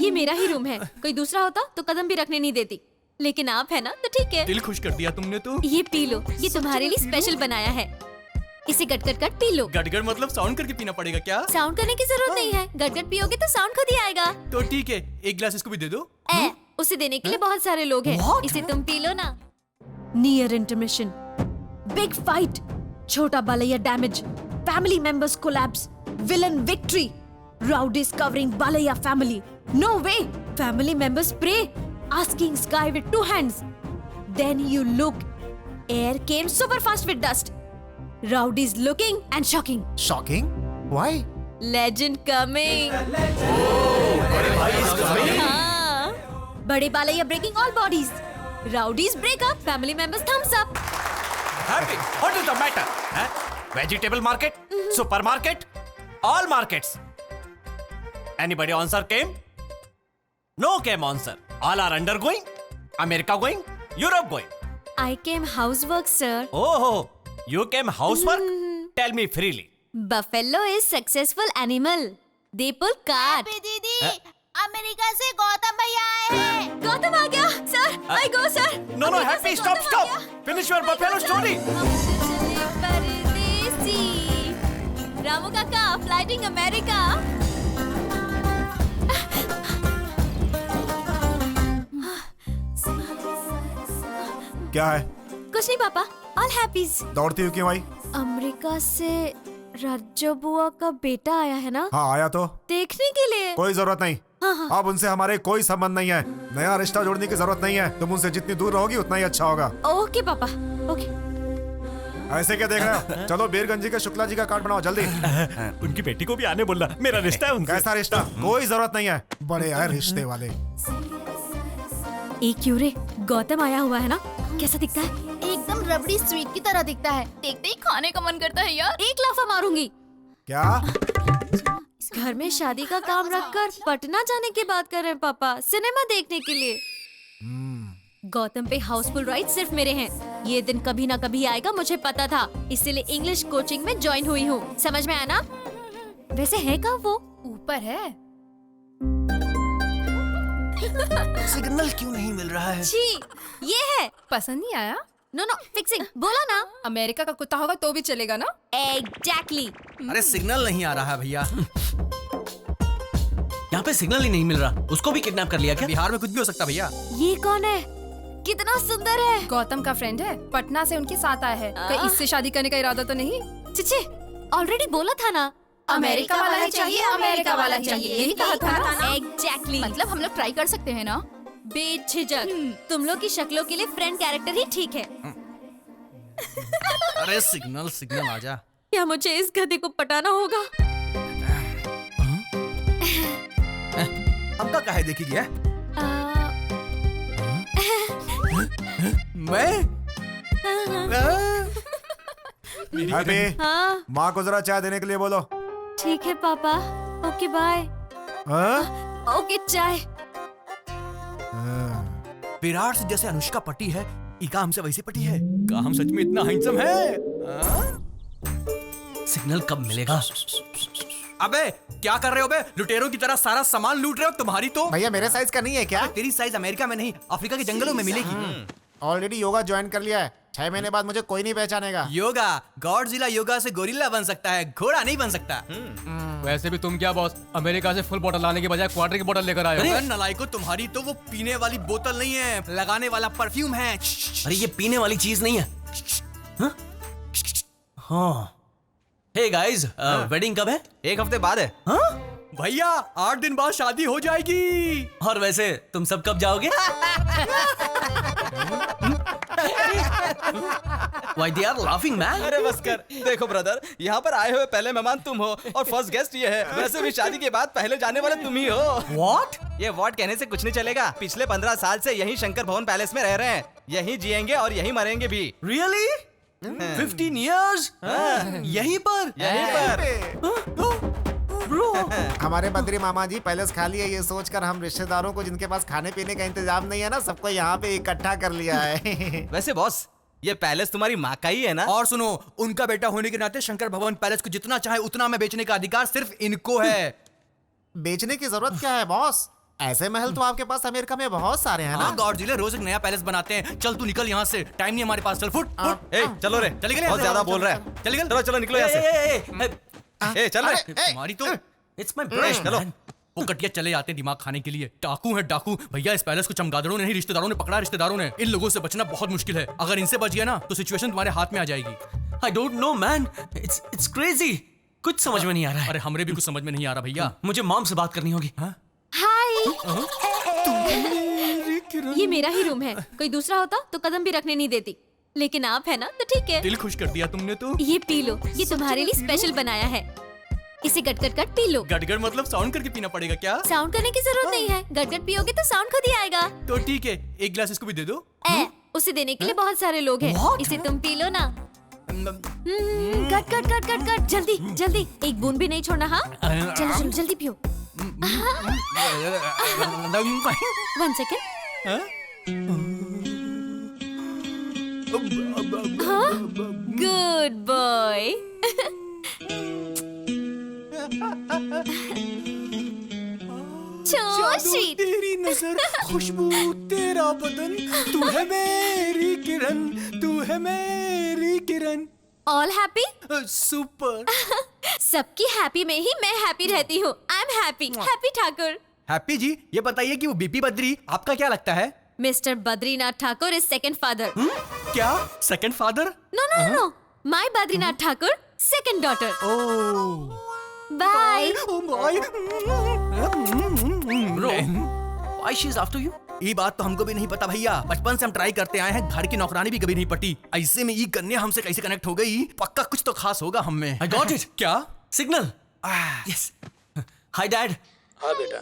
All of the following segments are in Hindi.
ये मेरा ही रूम है, कोई दूसरा होता तो कदम भी रखने नहीं देती, लेकिन आप है ना तो ठीक है। दिल खुश कर दिया तुमने तो। ये पी लो, ये तुम्हारे लिए स्पेशल बनाया है। इसे गट गट गट पी लो। गटगट मतलब साउंड करके पीना पड़ेगा क्या? साउंड करने की जरूरत नहीं है, गट गट पियोगे तो साउंड खुद ही आएगा। तो ठीक है, एक गिलास इसको भी दे दो। उसे देने के लिए बहुत सारे लोग हैं, इसे तुम पी लो ना। नियर इंटरमिशन, बिग फाइट, छोटा Balayya damage, family members collapse, villain victory, rowdies covering Balaya family. No way! Family members pray, asking sky with 2 hands. Then you look, air came super fast with dust. Rowdies looking and shocking. Shocking? Why? Legend coming. हाँ, बड़े Balayya breaking all bodies. Rowdies break up, family members thumbs up. Happy? What is the matter? Vegetable market? Supermarket? All markets. Anybody answer came? No came answer. All are undergoing. America going. Europe going. I came housework, sir. Oh, you came housework? Tell me freely. Buffalo is successful animal. They pull cart. दीदी, अमेरिका से गौतम भैया आए हैं। गौतम आ गया, sir. I go, sir. No, Happy, stop. Finish your buffalo story. परदेसी, रामू काका, flighting America. क्या है? कुछ नहीं पापा, ऑल हैप्पीज। दौड़ती हुई क्यों आई? अमेरिका से राजू बुआ का बेटा आया है ना? हाँ आया तो। देखने के लिए। कोई जरूरत नहीं। हाँ। अब उनसे हमारे कोई संबंध नहीं है। नया रिश्ता जोड़ने की जरूरत नहीं है। तुम उनसे जितनी दूर रहोगी उतना ही अच्छा होगा। ओके पापा, ओके। ऐसे क्या देख रहे हो? चलो बीरगंज के शुक्ला जी का कार्ड बनाओ जल्दी। उनकी बेटी को भी आने बोलना, मेरा रिश्ता है उनसे। कैसा रिश्ता? कोई जरूरत नहीं है। बड़े यार रिश्ते वाले। एक क्यों रे, गौतम आया हुआ है ना? कैसा दिखता है? एकदम रबड़ी स्वीट की तरह दिखता है। देखते ही खाने का मन करता है यार। एक लाफा मारूंगी। क्या? घर में शादी का काम रखकर पटना जाने की बात कर रहे हैं पापा, सिनेमा देखने के लिए। गौतम पे हाउसफुल राइट सिर्फ मेरे हैं। ये दिन कभी ना कभी आएगा, मुझे पता था, इसीलिए इंग्लिश कोचिंग में ज्वाइन हुई हूँ। समझ में आया ना? वैसे है कहाँ वो? ऊपर है। सिग्नल क्यों नहीं मिल रहा है? जी, ये है। पसंद नहीं आया? नो फिक्सिंग, बोला ना। अमेरिका का कुत्ता होगा तो भी चलेगा ना? एग्जैक्टली। अरे सिग्नल नहीं आ रहा है भैया। यहाँ पे सिग्नल ही नहीं मिल रहा। उसको भी किडनैप कर लिया क्या? बिहार में कुछ भी हो सकता भैया। ये कौन है? कितना सुंदर है। गौतम का फ्रेंड है, पटना से उनके साथ आया है। कहीं इससे शादी करने का इरादा तो नहीं? चिचे, ऑलरेडी बोला था ना, अमेरिका वाला ही चाहिए, अमेरिका वाला ही चाहिए, यही कहा था ना? एग्जैक्टली। मतलब हम लोग ट्राई कर सकते हैं ना? बेझिझक, तुम लोग की शक्लों के लिए फ्रेंड कैरेक्टर ही ठीक है। अरे सिग्नल आजा। क्या मुझे इस गधे को पटाना होगा? हमका काहे देखी गया? मैं? हैप्पी, हाँ माँ को जरा चाय देने के लिए बोलो। ठीक है पापा, ओके बाय। हाँ? ओके चाय। विराट से जैसे अनुष्का पटी है, इका हमसे वैसे पटी है। का हम सच में इतना हैंडसम है? सिग्नल कब मिलेगा? अबे क्या कर रहे हो बे? लुटेरों की तरह सारा सामान लूट रहे हो। तुम्हारी तो भैया मेरे साइज का नहीं है क्या? तेरी साइज अमेरिका में नहीं, अफ्रीका के जंगलों में मिलेगी। ऑलरेडी योगा ज्वाइन कर लिया है। 6 महीने बाद मुझे कोई नहीं पहचानेगा। योगा? गॉडजिला योगा से गोरिल्ला बन सकता है, घोड़ा नहीं बन सकता। वैसे भी तुम क्या बॉस, अमेरिका से फुल बोतल लाने के बजाय क्वार्टर की बोतल लेकर आए हो। अरे नलायको, तुम्हारी तो वो पीने वाली बोतल नहीं है, लगाने वाला परफ्यूम है। अरे ये पीने वाली चीज नहीं है। हाँ। हे गाइस, वेडिंग कब है? 1 हफ्ते बाद है। भैया 8 दिन बाद शादी हो जाएगी। और वैसे तुम सब कब जाओगे? Why they are laughing, man? अरे बस कर। देखो ब्रदर, यहाँ पर आए हुए पहले मेहमान तुम हो और फर्स्ट गेस्ट ये है। वैसे भी शादी के बाद पहले जाने वाले तुम ही हो। What? ये व्हाट कहने से कुछ नहीं चलेगा। पिछले 15 साल से यही शंकर भवन पैलेस में रह रहे हैं। यहीं जिएंगे और यहीं मरेंगे भी। Really? 15 years? यहीं पर? Bro. हमारे बद्री मामा जी पैलेस खाली है ये सोचकर हम रिश्तेदारों को जिनके पास खाने पीने का इंतजाम नहीं है ना, सबको यहाँ पे इकट्ठा कर लिया है। वैसे बॉस, ये पैलेस तुम्हारी माँ का ही है ना? और सुनो, उनका बेटा होने के नाते शंकर भवन पैलेस को जितना चाहे उतना में बेचने का अधिकार सिर्फ इनको है। बेचने की जरूरत क्या है बॉस? ऐसे महल तो आपके पास अमेरिका में बहुत सारे हैं ना। हाँ गॉडजिला रोज एक नया पैलेस बनाते हैं। चल तू निकल यहाँ से, टाइम नहीं हमारे पास। चल फुट फुट। ए चलो रे, चल निकल यहाँ बहुत से। ज्यादा बोल रहा है। चल निकल। चलो चलो निकलो यहाँ से। ए चल रे। तुम्हारी तो इट्स माय ब्रश। चलो। वो कटिया चले जाते हैं दिमाग खाने के लिए। डाकू है डाकू भैया। इस पैलेस को चमगादड़ों ने नहीं रिश्तेदारों ने पकड़ा। रिश्तेदारों ने। इन लोगों से बचना बहुत मुश्किल है। अगर इनसे बच गया ना तो सिचुएशन तुम्हारे हाथ में आ जाएगी। I don't know man, it's crazy. कुछ समझ में नहीं आ रहा है। अरे हमरे भी कुछ समझ में नहीं आ रहा भैया। मुझे मॉम से बात करनी होगी। हाय। ये मेरा ही रूम है। कोई दूसरा होता तो कदम भी रखने नहीं देती, लेकिन आप है ना तो ठीक है। दिल खुश कर दिया तुमने तो। ये पी लो, ये तुम्हारे लिए स्पेशल बनाया है। इसे गट गट गट पी लो। गटगट मतलब साउंड करके पीना पड़ेगा क्या? साउंड करने की जरूरत नहीं है, गट गट पियोगे तो साउंड खुद ही आएगा। तो ठीक है, एक गिलास इसको भी दे दो। उसे देने के लिए बहुत सारे लोग हैं। इसे तुम पी लो ना। गट गट गट गट गट, जल्दी जल्दी, एक बूंद भी नहीं छोड़ना। हाँ चलो चलो जल्दी पियो। 1 सेकेंड। Good boy. स्वीट। तेरी नजर, खुशबू, तेरा बदन, तू है मेरी किरण, तू है मेरी किरण। All happy? सुपर। सबकी हैप्पी में ही मैं हैप्पी रहती हूँ। I am happy. Happy Thakur. Happy ji, ये बताइए कि वो बीपी बद्री आपका क्या लगता है? Mister Badrinath Thakur is second father. क्या second father? No no no, my Badrinath Thakur second daughter. Oh bye. Bro, why she is after you? ये बात तो हमको भी नहीं पता भैया। बचपन से हम ट्राई करते आए हैं, घर की नौकरानी भी कभी नहीं पटी। ऐसे में ये कन्या हमसे कैसे कनेक्ट हो गई? पक्का कुछ तो खास होगा हम में। I got it. क्या? सिग्नल। यस। Hi dad. हाँ बेटा,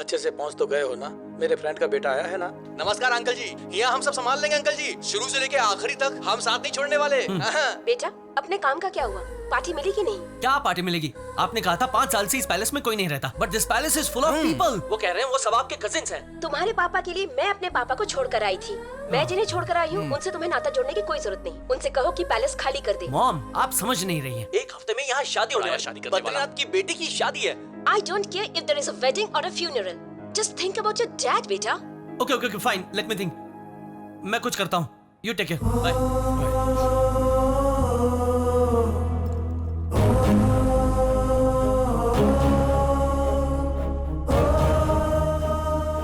अच्छे से पहुंच तो गए हो ना? मेरे फ्रेंड का बेटा आया है ना? नमस्कार अंकल जी, यहाँ हम सब संभाल लेंगे अंकल जी। शुरू से लेके आखिरी तक हम साथ नहीं छोड़ने वाले। बेटा, अपने काम का क्या हुआ? पार्टी मिली कि नहीं? क्या पार्टी मिलेगी? आपने कहा था 5 साल से इस पैलेस में कोई नहीं रहता, but this palace is full of people. वो कह रहे हैं वो सब आपके कजिन्स हैं। तुम्हारे पापा के लिए मैं अपने पापा को छोड़कर आई थी। मैं जिन्हें छोड़कर आई हूँ उनसे तुम्हें नाता जोड़ने की कोई जरूरत नहीं। उनसे कहो कि पैलेस खाली कर दे। मॉम, आप समझ नहीं रही हैं। एक हफ्ते में यहाँ शादी होने वाली है। बद्रीनाथ की बेटी की शादी है। I don't care if there is a wedding or a funeral. Just think about your dad, बेटा। Okay okay fine, let me think. मैं कुछ करता हूँ। You take care. बाय।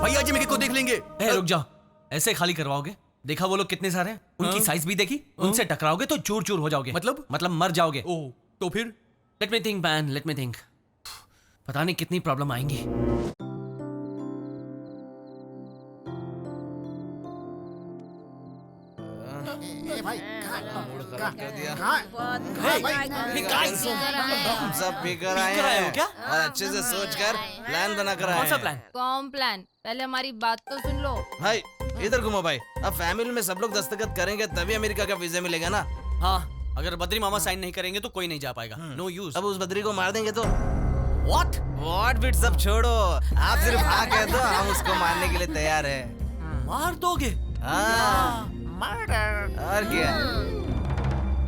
भैया जी मेरे को देख लेंगे। रुक जाओ, ऐसे खाली करवाओगे? देखा वो लोग कितने सारे हैं? उनकी साइज भी देखी? उनसे टकराओगे तो चूर चूर हो जाओगे। मतलब मर जाओगे। ओह, तो फिर? Late me think man, late me think. पता नहीं कितनी प्रॉब्लम आएंगी। हम सब पीकर आए हो क्या? और अच्छे से सोच कर प्लान बना कर आए। कौन सा प्लान? कौन प्लान? पहले हमारी बात तो सुन लो। भाई इधर घूमो भाई। अब फैमिली में सब लोग दस्तखत करेंगे तभी अमेरिका का वीजा मिलेगा ना। हाँ, अगर बद्री मामा साइन नहीं करेंगे तो कोई नहीं जा पाएगा। No use. अब उस बद्री को मार देंगे तो व्हाट बिट सब छोड़ो। आप सिर्फ हाँ कह दो, हम उसको मारने के लिए तैयार है। मार दोगे? और क्या?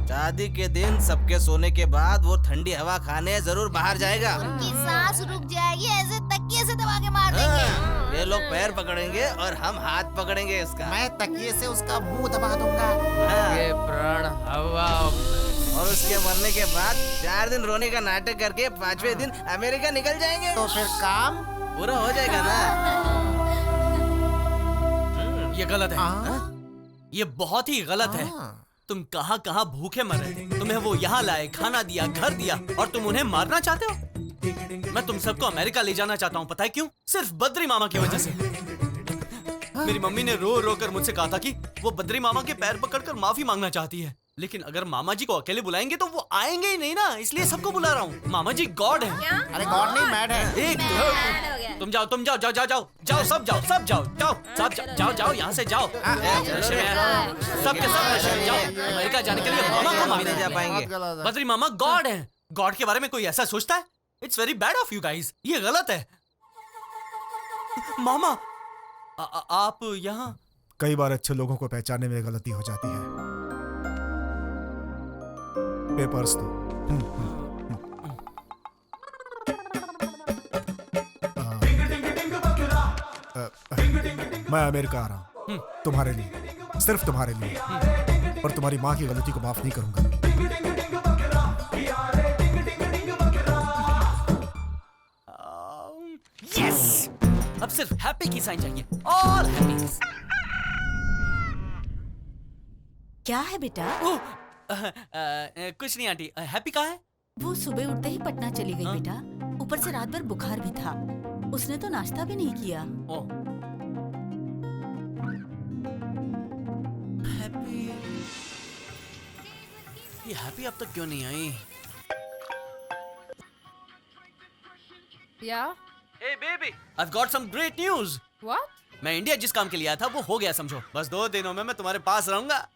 शादी के दिन सबके सोने के बाद वो ठंडी हवा खाने जरूर बाहर जाएगा। उनकी सांस रुक जाएगी, ऐसे तकिए से दबा के मार देंगे। ये लोग पैर पकड़ेंगे और हम हाथ पकड़ेंगे इसका। मैं तकिए से उसका मुंह दबा दूंगा। ये प्राण हवा। और उसके मरने के बाद 4 दिन रोने का नाटक करके 5वें दिन अमेरिका निकल जाएंगे। तो फिर काम पूरा हो जाएगा ना? ये गलत है। ये बहुत ही गलत है। तुम कहाँ कहाँ भूखे मर रहे थे, तुम्हें वो यहाँ लाए, खाना दिया, घर दिया, और तुम उन्हें मारना चाहते हो? मैं तुम सबको अमेरिका ले जाना चाहता हूँ। पता है क्यों? सिर्फ बद्री मामा की वजह से। मेरी मम्मी ने रो रो कर मुझसे कहा था कि वो बद्री मामा के पैर पकड़कर माफी मांगना चाहती है, लेकिन अगर मामा जी को अकेले बुलाएंगे तो वो आएंगे ही नहीं ना, इसलिए सबको बुला रहा हूँ। मामा जी गॉड है। अरे गॉड नहीं, मैड है। तुम जाओ, तुम जाओ, जाओ जाओ जाओ जाओ, सब जाओ, सब जाओ, जाओ, सब जाओ, जाओ, जाओ, यहाँ से जाओ। सबके सब नशे में जाओ। अमेरिका जाने के लिए मामा को मारने जा पाएंगे। बद्री मामा गॉड है। गॉड के बारे में कोई ऐसा सोचता है? It's very bad of you guys. ये गलत है। मामा आप यहाँ? कई बार अच्छे लोगों को पहचानने में गलती हो जाती है। पेपर्स तो मैं अमेरिका आ रहा हूँ तुम्हारे लिए, सिर्फ तुम्हारे लिए, और तुम्हारी माँ की गलती को माफ नहीं करूंगा। यस, अब सिर्फ हैप्पी की साइन चाहिए, ऑल हैप्पी। क्या है बेटा? कुछ नहीं आंटी, हैप्पी कहाँ है? वो सुबह उठते ही पटना चली गई बेटा। ऊपर से रात भर बुखार भी था, उसने तो नाश्ता भी नहीं किया। हैप्पी, ये हैप्पी अब तक क्यों नहीं आई? या Hey baby, I've got some great news. What? मैं इंडिया जिस काम के लिए आया था वो हो गया समझो। बस 2 दिनों में मैं तुम्हारे पास रहूंगा।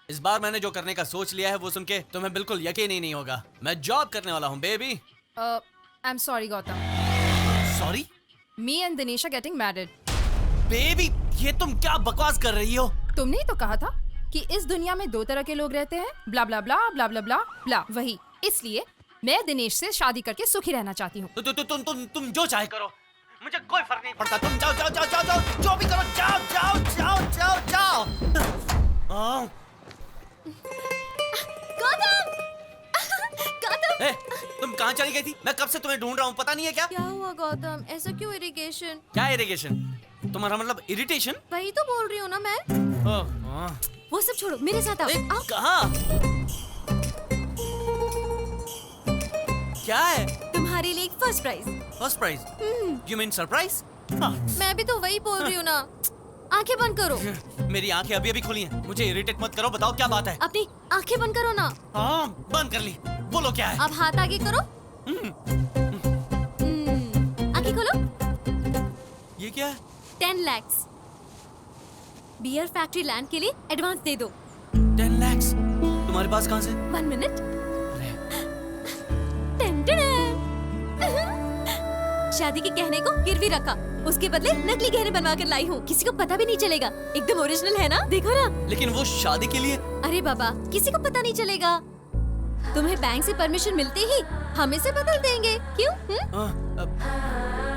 इस बार मैंने जो करने का सोच लिया है वो सुन के तुम्हें बिल्कुल यकीन ही नहीं होगा। मैं जॉब करने वाला हूँ baby. I am sorry Gautam. Sorry? Me and Dinesh are getting married. Baby, ये तुम क्या बकवास कर रही हो? तुमने ही तो कहा था कि इस दुनिया में 2 तरह के लोग रहते हैं, ब्ला ब्ला ब्ला ब्ला ब्ला ब्ला ब्ला। वही, इसलिए मैं दिनेश से शादी करके सुखी रहना चाहती हूँ। तुम जो चाहे करो, मुझे कोई फर्क नहीं पड़ता। तुम जाओ जाओ जाओ जाओ जाओ, जो भी करो, जाओ जाओ जाओ जाओ जाओ। गौतम! गौतम! ए, तुम कहाँ चली गई थी? मैं कब से तुम्हें ढूंढ रहा हूँ, पता नहीं है क्या? क्या हुआ गौतम? ऐसा क्यों इरिगेशन? क्या इरिगेशन? तुम्हारा मतलब इरिटेशन? वही तो बोल रही हूँ ना मैं। वो सब छोड़ो, मेरे साथ आओ। आओ। कहाँ? क्या है? तुम्हारे लिए एक first prize. First prize? You mean surprise? मैं भी तो वही बोल रही हूँ ना। आंखें बंद करो। मेरी आंखें अभी अभी खुली हैं। मुझे इरिटेट मत करो, बताओ क्या बात है? अपनी आंखें बंद करो ना। हाँ, बंद कर ली। बोलो क्या है? अब हाथ आगे करो। आंखें खोलो। ये क्या है? 10 lakhs। बियर फैक्ट्री लैंड के लिए एडवांस दे दो। 10 lakhs? तुम्हारे पास कहाँ से? 1 मिनट। शादी के गहने को गिरवी रखा, उसके बदले नकली गहने बनवा कर लाई हूँ। किसी को पता भी नहीं चलेगा, एकदम ओरिजिनल है ना, देखो ना। लेकिन वो शादी के लिए। अरे बाबा, किसी को पता नहीं चलेगा। तुम्हें बैंक से परमिशन मिलते ही हम इसे बदल देंगे। क्यों?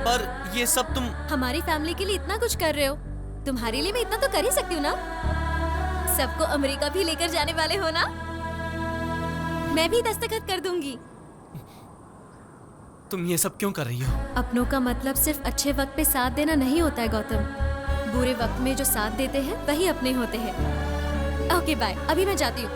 पर ये सब तुम हमारी फैमिली के लिए इतना कुछ कर रहे हो, तुम्हारे लिए मैं इतना तो कर ही सकती हूँ ना। सबको अमेरिका भी लेकर जाने वाले हो ना, मैं भी दस्तखत कर दूंगी। तुम ये सब क्यों कर रही हो? अपनों का मतलब सिर्फ अच्छे वक्त पे साथ देना नहीं होता है गौतम। बुरे वक्त में जो साथ देते हैं वही अपने होते हैं। ओके बाय, अभी मैं जाती हूँ।